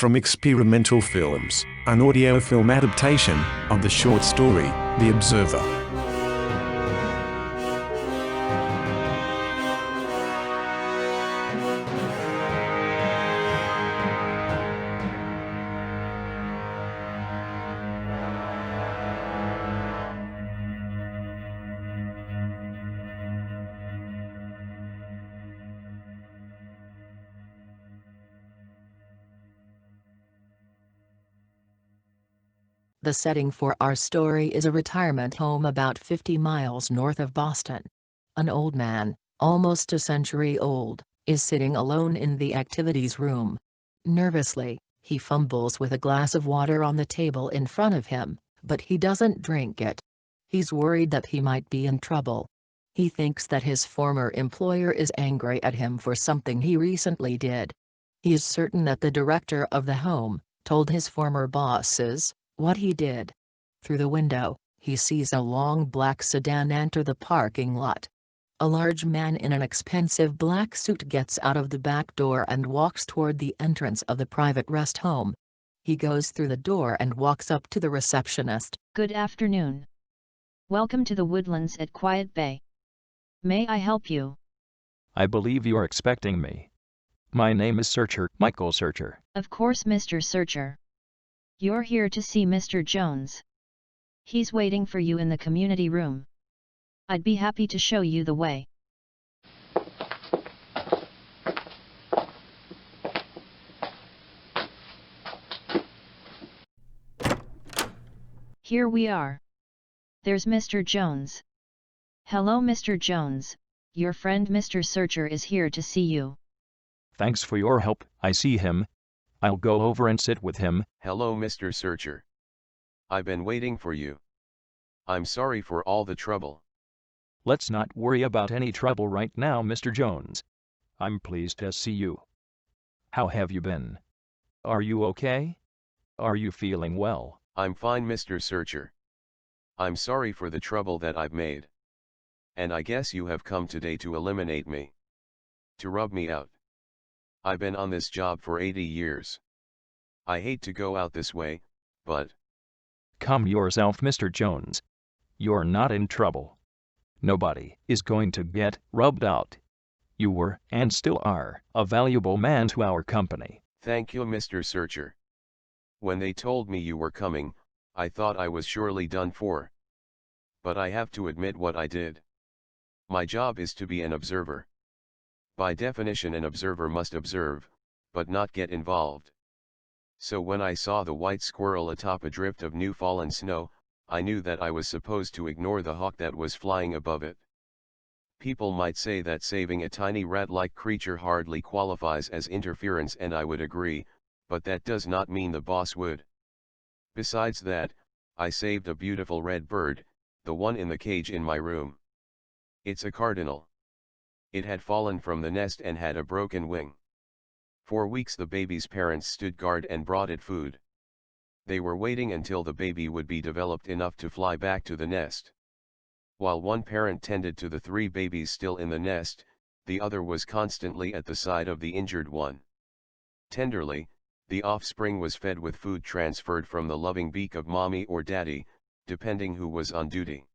from Experimental Films, an audio film adaptation of the short story, The Observer. The setting for our story is a retirement home about 50 miles north of Boston. An old man, almost a century old, is sitting alone in the activities room. Nervously, he fumbles with a glass of water on the table in front of him, but he doesn't drink it. He's worried that he might be in trouble. He thinks that his former employer is angry at him for something he recently did. He is certain that the director of the home told his former bosses what he did. Through the window, he sees a long black sedan enter the parking lot. A large man in an expensive black suit gets out of the back door and walks toward the entrance of the private rest home. He goes through the door and walks up to the receptionist. Good afternoon. Welcome to the Woodlands at Quiet Bay. May I help you? I believe you are expecting me. My name is Michael Searcher. Of course, Mr. Searcher. You're here to see Mr. Jones. He's waiting for you in the community room. I'd be happy to show you the way. Here we are. There's Mr. Jones. Hello, Mr. Jones. Your friend Mr. Searcher is here to see you. Thanks for your help. I see him. I'll go over and sit with him. Hello, Mr. Searcher. I've been waiting for you. I'm sorry for all the trouble. Let's not worry about any trouble right now, Mr. Jones. I'm pleased to see you. How have you been? Are you okay? Are you feeling well? I'm fine, Mr. Searcher. I'm sorry for the trouble that I've made. And I guess you have come today to eliminate me. To rub me out. I've been on this job for 80 years. I hate to go out this way, but... Calm yourself, Mr. Jones. You're not in trouble. Nobody is going to get rubbed out. You were, and still are, a valuable man to our company. Thank you, Mr. Searcher. When they told me you were coming, I thought I was surely done for. But I have to admit what I did. My job is to be an observer. By definition, an observer must observe, but not get involved. So when I saw the white squirrel atop a drift of new fallen snow, I knew that I was supposed to ignore the hawk that was flying above it. People might say that saving a tiny rat-like creature hardly qualifies as interference, and I would agree, but that does not mean the boss would. Besides that, I saved a beautiful red bird, the one in the cage in my room. It's a cardinal. It had fallen from the nest and had a broken wing. For weeks the baby's parents stood guard and brought it food. They were waiting until the baby would be developed enough to fly back to the nest. While one parent tended to the 3 babies still in the nest, the other was constantly at the side of the injured one. Tenderly, the offspring was fed with food transferred from the loving beak of mommy or daddy, depending who was on duty.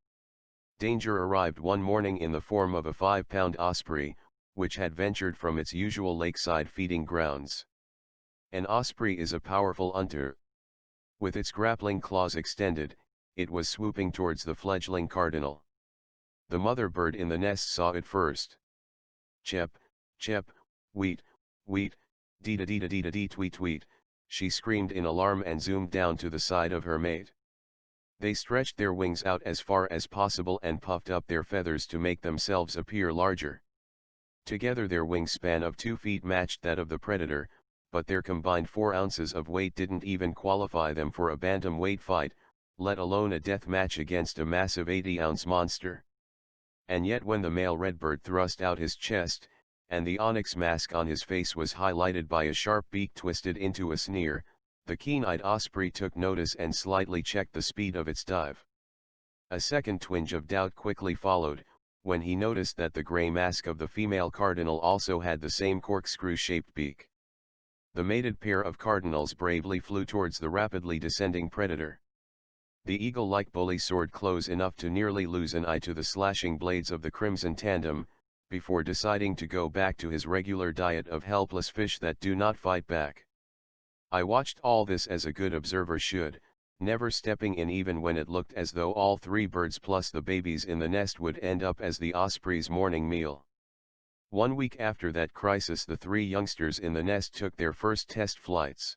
Danger arrived one morning in the form of a 5-pound osprey, which had ventured from its usual lakeside feeding grounds. An osprey is a powerful hunter. With its grappling claws extended, it was swooping towards the fledgling cardinal. The mother bird in the nest saw it first. "Chep, chep, wheat, wheat, dee-da-dee-da-dee-da-dee tweet tweet," she screamed in alarm and zoomed down to the side of her mate. They stretched their wings out as far as possible and puffed up their feathers to make themselves appear larger. Together their wingspan of 2 feet matched that of the predator, but their combined 4 ounces of weight didn't even qualify them for a bantamweight fight, let alone a death match against a massive 80-ounce monster. And yet when the male redbird thrust out his chest, and the onyx mask on his face was highlighted by a sharp beak twisted into a sneer, the keen-eyed osprey took notice and slightly checked the speed of its dive. A second twinge of doubt quickly followed, when he noticed that the gray mask of the female cardinal also had the same corkscrew-shaped beak. The mated pair of cardinals bravely flew towards the rapidly descending predator. The eagle-like bully soared close enough to nearly lose an eye to the slashing blades of the crimson tandem, before deciding to go back to his regular diet of helpless fish that do not fight back. I watched all this as a good observer should, never stepping in even when it looked as though all three birds plus the babies in the nest would end up as the osprey's morning meal. 1 week after that crisis, the three youngsters in the nest took their first test flights.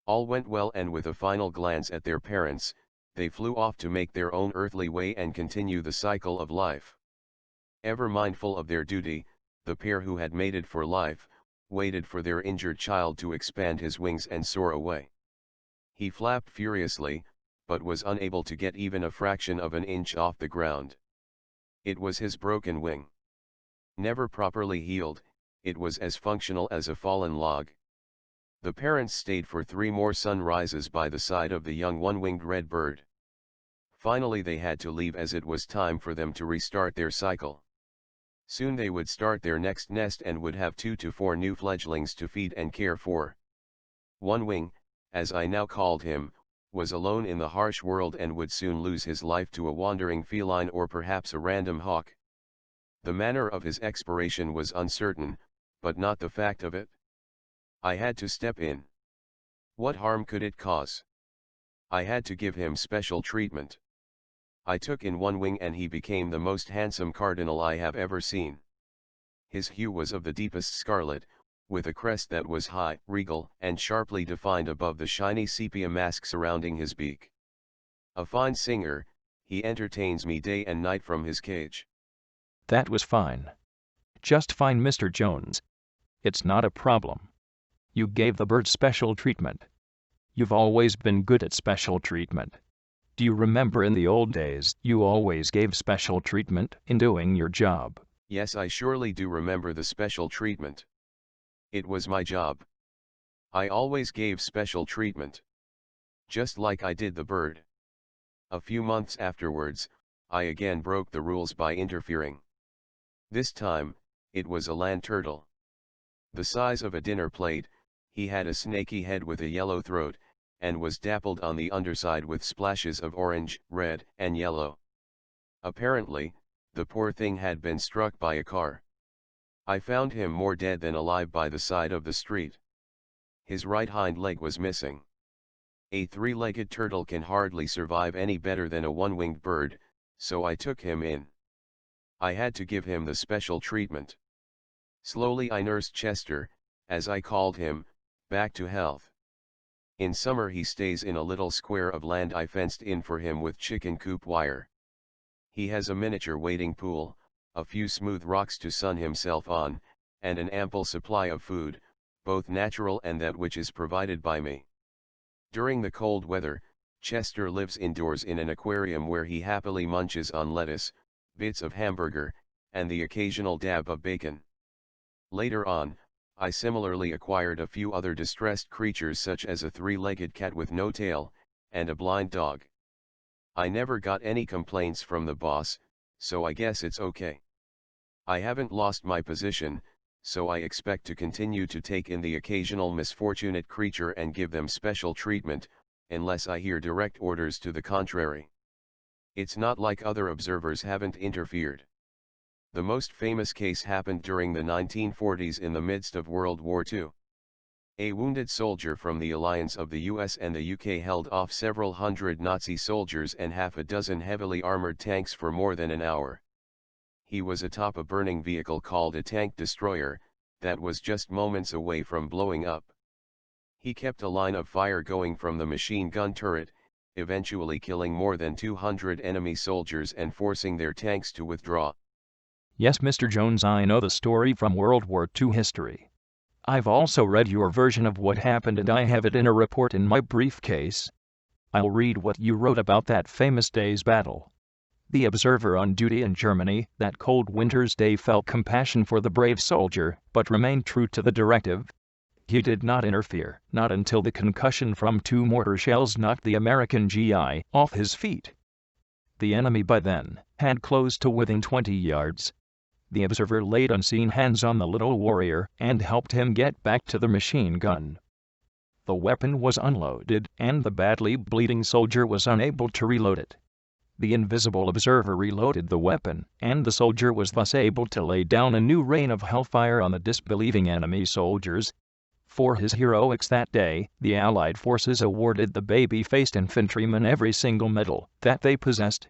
All went well, and with a final glance at their parents, they flew off to make their own earthly way and continue the cycle of life. Ever mindful of their duty, the pair who had mated for life, waited for their injured child to expand his wings and soar away. He flapped furiously, but was unable to get even a fraction of an inch off the ground. It was his broken wing. Never properly healed, it was as functional as a fallen log. The parents stayed for 3 more sunrises by the side of the young one-winged red bird. Finally they had to leave, as it was time for them to restart their cycle. Soon they would start their next nest and would have 2 to 4 new fledglings to feed and care for. One Wing, as I now called him, was alone in the harsh world and would soon lose his life to a wandering feline or perhaps a random hawk. The manner of his expiration was uncertain, but not the fact of it. I had to step in. What harm could it cause? I had to give him special treatment. I took in One Wing and he became the most handsome cardinal I have ever seen. His hue was of the deepest scarlet, with a crest that was high, regal, and sharply defined above the shiny sepia mask surrounding his beak. A fine singer, he entertains me day and night from his cage. That was fine. Just fine, Mr. Jones. It's not a problem. You gave the bird special treatment. You've always been good at special treatment. Do you remember in the old days you always gave special treatment in doing your job? Yes, I surely do remember the special treatment. It was my job. I always gave special treatment. Just like I did the bird. A few months afterwards, I again broke the rules by interfering. This time, it was a land turtle. The size of a dinner plate, he had a snaky head with a yellow throat, and was dappled on the underside with splashes of orange, red, and yellow. Apparently, the poor thing had been struck by a car. I found him more dead than alive by the side of the street. His right hind leg was missing. A 3-legged turtle can hardly survive any better than a one-winged bird, so I took him in. I had to give him the special treatment. Slowly I nursed Chester, as I called him, back to health. In summer he stays in a little square of land I fenced in for him with chicken coop wire. He has a miniature wading pool, a few smooth rocks to sun himself on, and an ample supply of food, both natural and that which is provided by me. During the cold weather, Chester lives indoors in an aquarium where he happily munches on lettuce, bits of hamburger, and the occasional dab of bacon. Later on, I similarly acquired a few other distressed creatures such as a 3-legged cat with no tail, and a blind dog. I never got any complaints from the boss, so I guess it's okay. I haven't lost my position, so I expect to continue to take in the occasional misfortunate creature and give them special treatment, unless I hear direct orders to the contrary. It's not like other observers haven't interfered. The most famous case happened during the 1940s in the midst of World War II. A wounded soldier from the alliance of the US and the UK held off several hundred Nazi soldiers and half a dozen heavily armored tanks for more than an hour. He was atop a burning vehicle called a tank destroyer, that was just moments away from blowing up. He kept a line of fire going from the machine gun turret, eventually killing more than 200 enemy soldiers and forcing their tanks to withdraw. Yes, Mr. Jones, I know the story from World War II history. I've also read your version of what happened and I have it in a report in my briefcase. I'll read what you wrote about that famous day's battle. The observer on duty in Germany that cold winter's day felt compassion for the brave soldier, but remained true to the directive. He did not interfere, not until the concussion from 2 mortar shells knocked the American GI off his feet. The enemy by then had closed to within 20 yards. The observer laid unseen hands on the little warrior and helped him get back to the machine gun. The weapon was unloaded, and the badly bleeding soldier was unable to reload it. The invisible observer reloaded the weapon, and the soldier was thus able to lay down a new rain of hellfire on the disbelieving enemy soldiers. For his heroics that day, the Allied forces awarded the baby-faced infantryman every single medal that they possessed.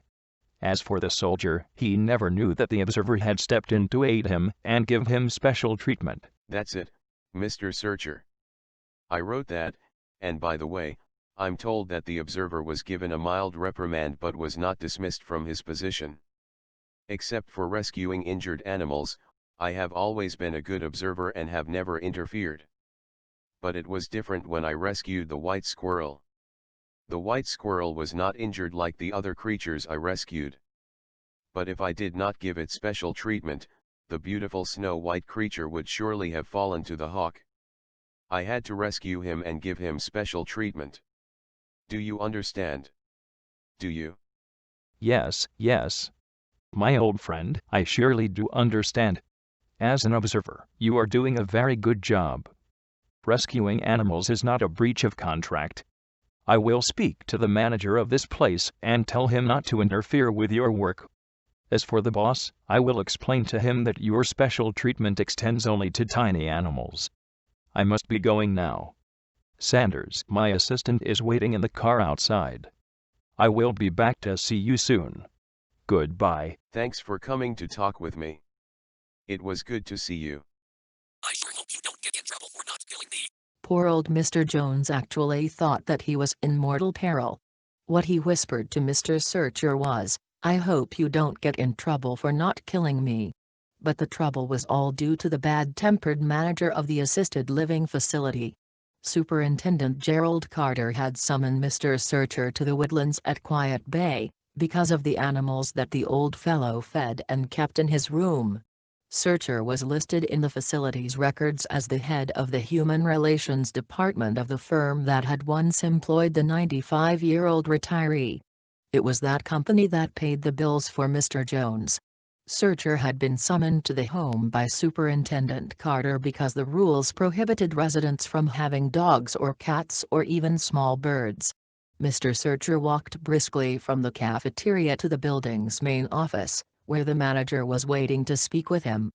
As for the soldier, he never knew that the observer had stepped in to aid him and give him special treatment. That's it, Mr. Searcher. I wrote that, and by the way, I'm told that the observer was given a mild reprimand but was not dismissed from his position. Except for rescuing injured animals, I have always been a good observer and have never interfered. But it was different when I rescued the white squirrel. The white squirrel was not injured like the other creatures I rescued. But if I did not give it special treatment, the beautiful snow-white creature would surely have fallen to the hawk. I had to rescue him and give him special treatment. Do you understand? Do you? Yes, yes. My old friend, I surely do understand. As an observer, you are doing a very good job. Rescuing animals is not a breach of contract. I will speak to the manager of this place and tell him not to interfere with your work. As for the boss, I will explain to him that your special treatment extends only to tiny animals. I must be going now. Sanders, my assistant, is waiting in the car outside. I will be back to see you soon. Goodbye. Thanks for coming to talk with me. It was good to see you. I sure hope you don't get in trouble for not killing me. Poor old Mr. Jones actually thought that he was in mortal peril. What he whispered to Mr. Searcher was, "I hope you don't get in trouble for not killing me." But the trouble was all due to the bad-tempered manager of the assisted living facility. Superintendent Gerald Carter had summoned Mr. Searcher to the woodlands at Quiet Bay, because of the animals that the old fellow fed and kept in his room. Searcher was listed in the facility's records as the head of the Human Relations Department of the firm that had once employed the 95-year-old retiree. It was that company that paid the bills for Mr. Jones. Searcher had been summoned to the home by Superintendent Carter because the rules prohibited residents from having dogs or cats or even small birds. Mr. Searcher walked briskly from the cafeteria to the building's main office, where the manager was waiting to speak with him.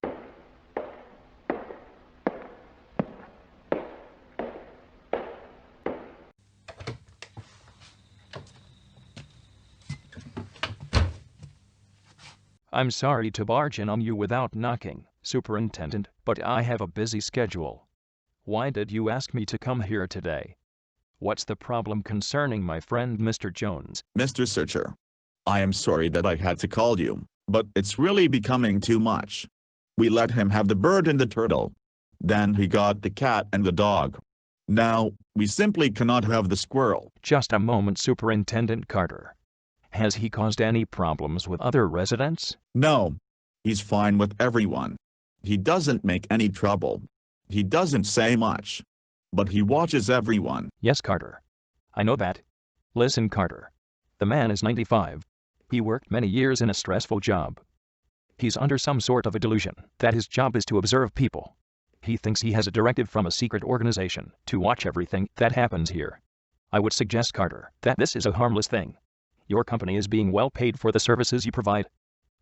I'm sorry to barge in on you without knocking, Superintendent, but I have a busy schedule. Why did you ask me to come here today? What's the problem concerning my friend Mr. Jones? Mr. Searcher, I am sorry that I had to call you, but it's really becoming too much. We let him have the bird and the turtle. Then he got the cat and the dog. Now, we simply cannot have the squirrel. Just a moment, Superintendent Carter. Has he caused any problems with other residents? No. He's fine with everyone. He doesn't make any trouble. He doesn't say much. But he watches everyone. Yes, Carter. I know that. Listen, Carter. The man is 95. He worked many years in a stressful job. He's under some sort of a delusion that his job is to observe people. He thinks he has a directive from a secret organization to watch everything that happens here. I would suggest, Carter, that this is a harmless thing. Your company is being well paid for the services you provide.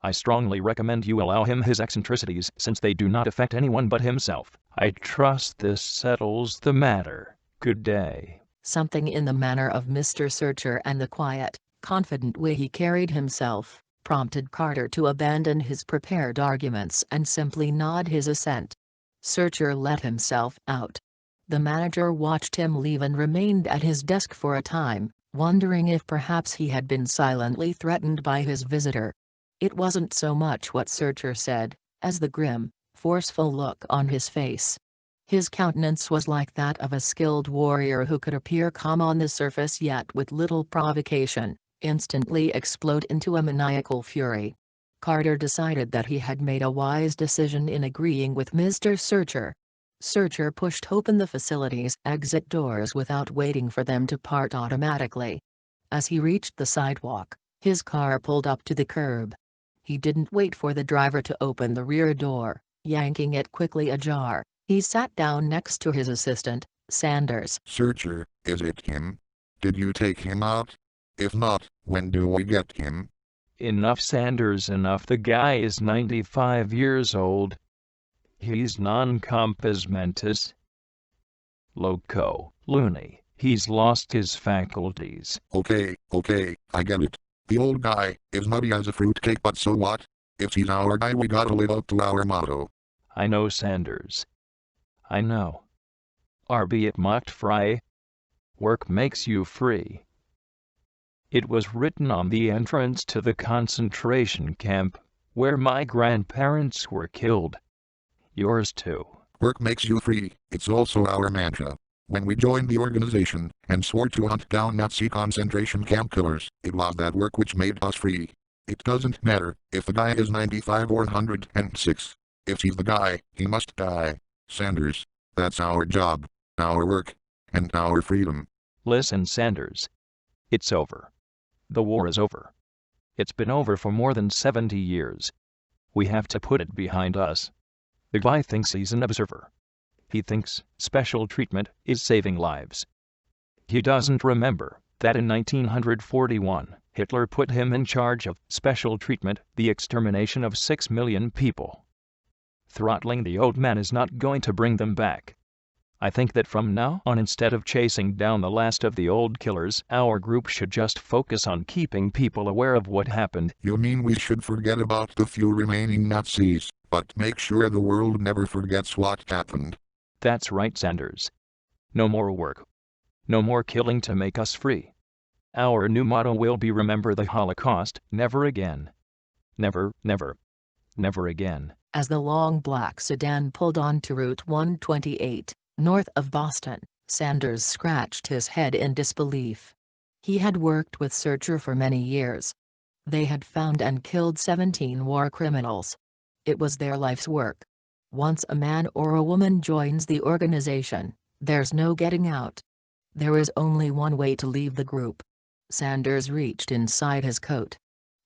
I strongly recommend you allow him his eccentricities since they do not affect anyone but himself. I trust this settles the matter. Good day. Something in the manner of Mr. Searcher and the quiet, confident way he carried himself, prompted Carter to abandon his prepared arguments and simply nod his assent. Searcher let himself out. The manager watched him leave and remained at his desk for a time, wondering if perhaps he had been silently threatened by his visitor. It wasn't so much what Searcher said, as the grim, forceful look on his face. His countenance was like that of a skilled warrior who could appear calm on the surface yet with little provocation, instantly explode into a maniacal fury. Carter decided that he had made a wise decision in agreeing with Mr. Searcher. Searcher pushed open the facility's exit doors without waiting for them to part automatically. As he reached the sidewalk, his car pulled up to the curb. He didn't wait for the driver to open the rear door, yanking it quickly ajar. He sat down next to his assistant, Sanders. Searcher, is it him? Did you take him out? If not, when do we get him? Enough, Sanders, enough. The guy is 95 years old. He's non-compos mentis. Loco, loony. He's lost his faculties. Okay, I get it. The old guy is nutty as a fruitcake, but so what? If he's our guy, we gotta live up to our motto. I know, Sanders. I know. Albeit mocked fry. Work makes you free. It was written on the entrance to the concentration camp, where my grandparents were killed. Yours too. Work makes you free. It's also our mantra. When we joined the organization and swore to hunt down Nazi concentration camp killers, it was that work which made us free. It doesn't matter if the guy is 95 or 106. If he's the guy, he must die. Sanders, that's our job, our work, and our freedom. Listen, Sanders. It's over. The war is over. It's been over for more than 70 years. We have to put it behind us. The guy thinks he's an observer. He thinks special treatment is saving lives. He doesn't remember that in 1941, Hitler put him in charge of special treatment, the extermination of 6 million people. Throttling the old man is not going to bring them back. I think that from now on, instead of chasing down the last of the old killers, our group should just focus on keeping people aware of what happened. You mean we should forget about the few remaining Nazis, but make sure the world never forgets what happened? That's right, Sanders. No more work. No more killing to make us free. Our new motto will be remember the Holocaust, never again. Never, never, never again. As the long black sedan pulled onto Route 128, north of Boston, Sanders scratched his head in disbelief. He had worked with Searcher for many years. They had found and killed 17 war criminals. It was their life's work. Once a man or a woman joins the organization, there's no getting out. There is only one way to leave the group. Sanders reached inside his coat.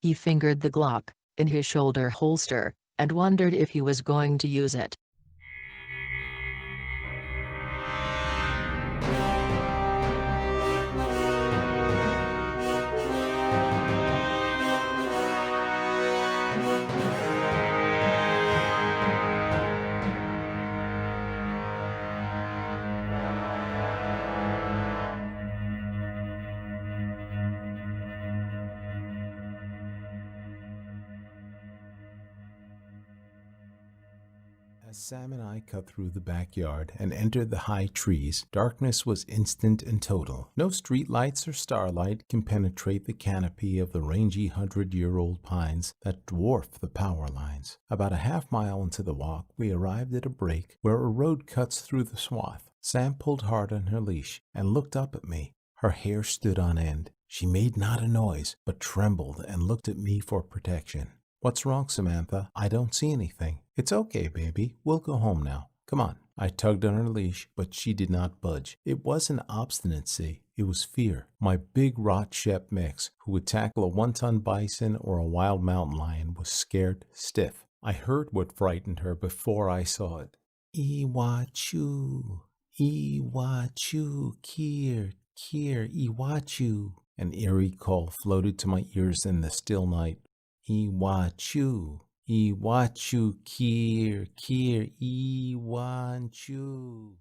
He fingered the Glock in his shoulder holster, and wondered if he was going to use it. As Sam and I cut through the backyard and entered the high trees, darkness was instant and total. No street lights or starlight can penetrate the canopy of the rangy 100-year-old pines that dwarf the power lines. About a half-mile into the walk, we arrived at a break where a road cuts through the swath. Sam pulled hard on her leash and looked up at me. Her hair stood on end. She made not a noise, but trembled and looked at me for protection. "What's wrong, Samantha? I don't see anything." "It's okay, baby. We'll go home now. Come on." I tugged on her leash, but she did not budge. It wasn't obstinacy. It was fear. My big Rotshep mix, who would tackle a 1-ton bison or a wild mountain lion, was scared stiff. I heard what frightened her before I saw it. "Iwachu, Iwachu, Kier, Iwachu." An eerie call floated to my ears in the still night. "Iwachu, Iwachu, Kier, Iwachu."